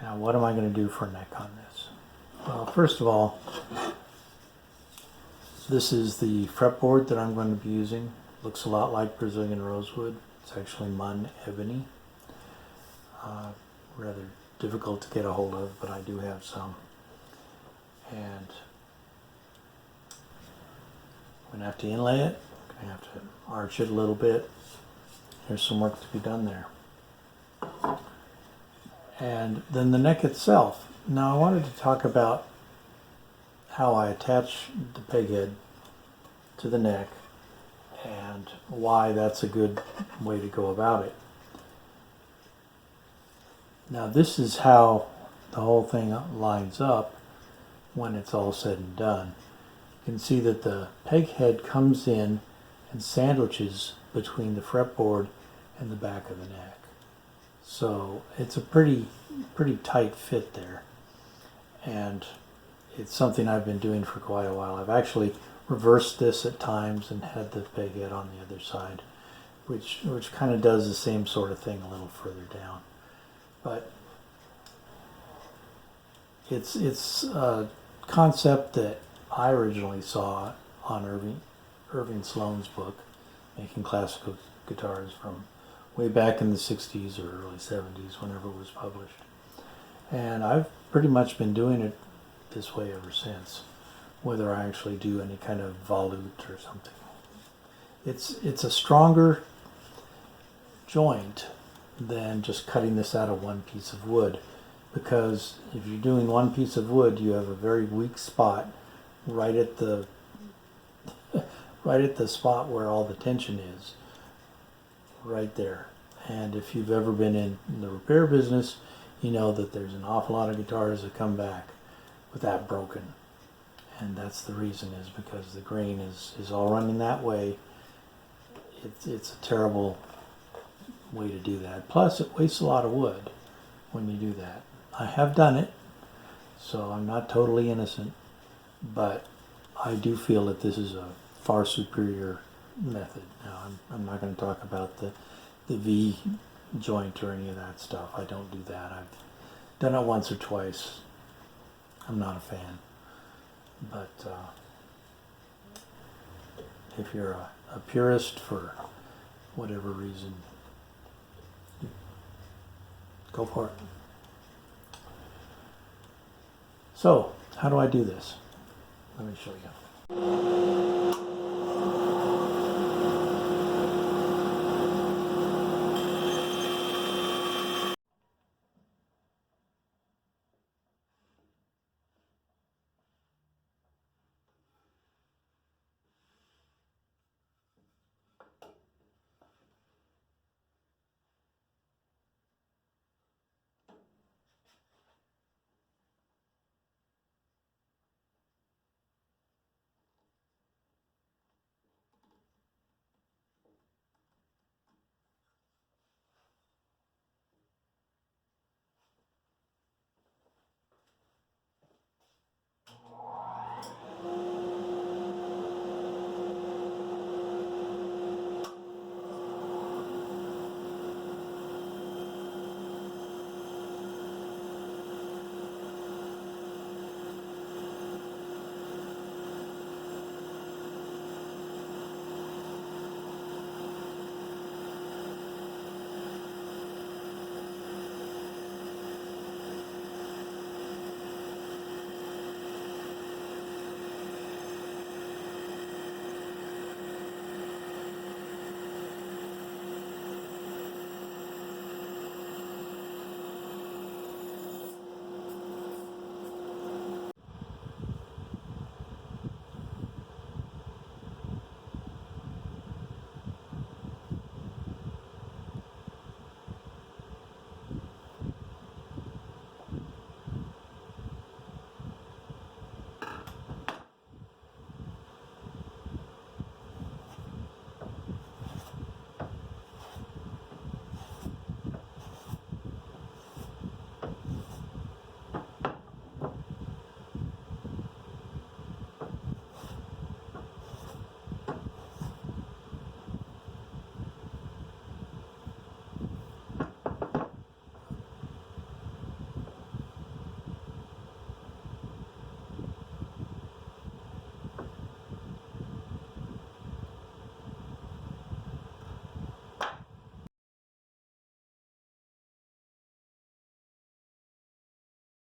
Now what am I going to do for a neck on this? Well, first of all, this is the fretboard that I'm going to be using. Looks a lot like Brazilian rosewood. It's actually Mun ebony. Rather difficult to get a hold of, but I do have some. And I'm going to have to inlay it. I'm going to have to arch it a little bit. There's some work to be done there. And then the neck itself. Now I wanted to talk about how I attach the peghead to the neck and why that's a good way to go about it. Now this is how the whole thing lines up when it's all said and done. You can see that the peghead comes in and sandwiches between the fretboard and the back of the neck. So it's a pretty tight fit there. And it's something I've been doing for quite a while. I've actually reversed this at times and had the peghead on the other side, which kind of does the same sort of thing a little further down. But it's a concept that I originally saw on Irving Sloane's book, Making Classical Guitars, from way back in the 60s or early 70s, whenever it was published. And I've pretty much been doing it this way ever since, whether I actually do any kind of volute or something. It's a stronger joint than just cutting this out of one piece of wood, because if you're doing one piece of wood, you have a very weak spot right at the spot where all the tension is, right there. And if you've ever been in the repair business, you know that there's an awful lot of guitars that come back with that broken. And that's the reason, is because the grain is all running that way. It's a terrible way to do that. Plus, it wastes a lot of wood when you do that. I have done it, so I'm not totally innocent, but I do feel that this is a far superior method. Now, I'm not going to talk about the V joint or any of that stuff. I don't do that. I've done it once or twice. I'm not a fan. But if you're a purist for whatever reason, go for it. So, how do I do this? Let me show you.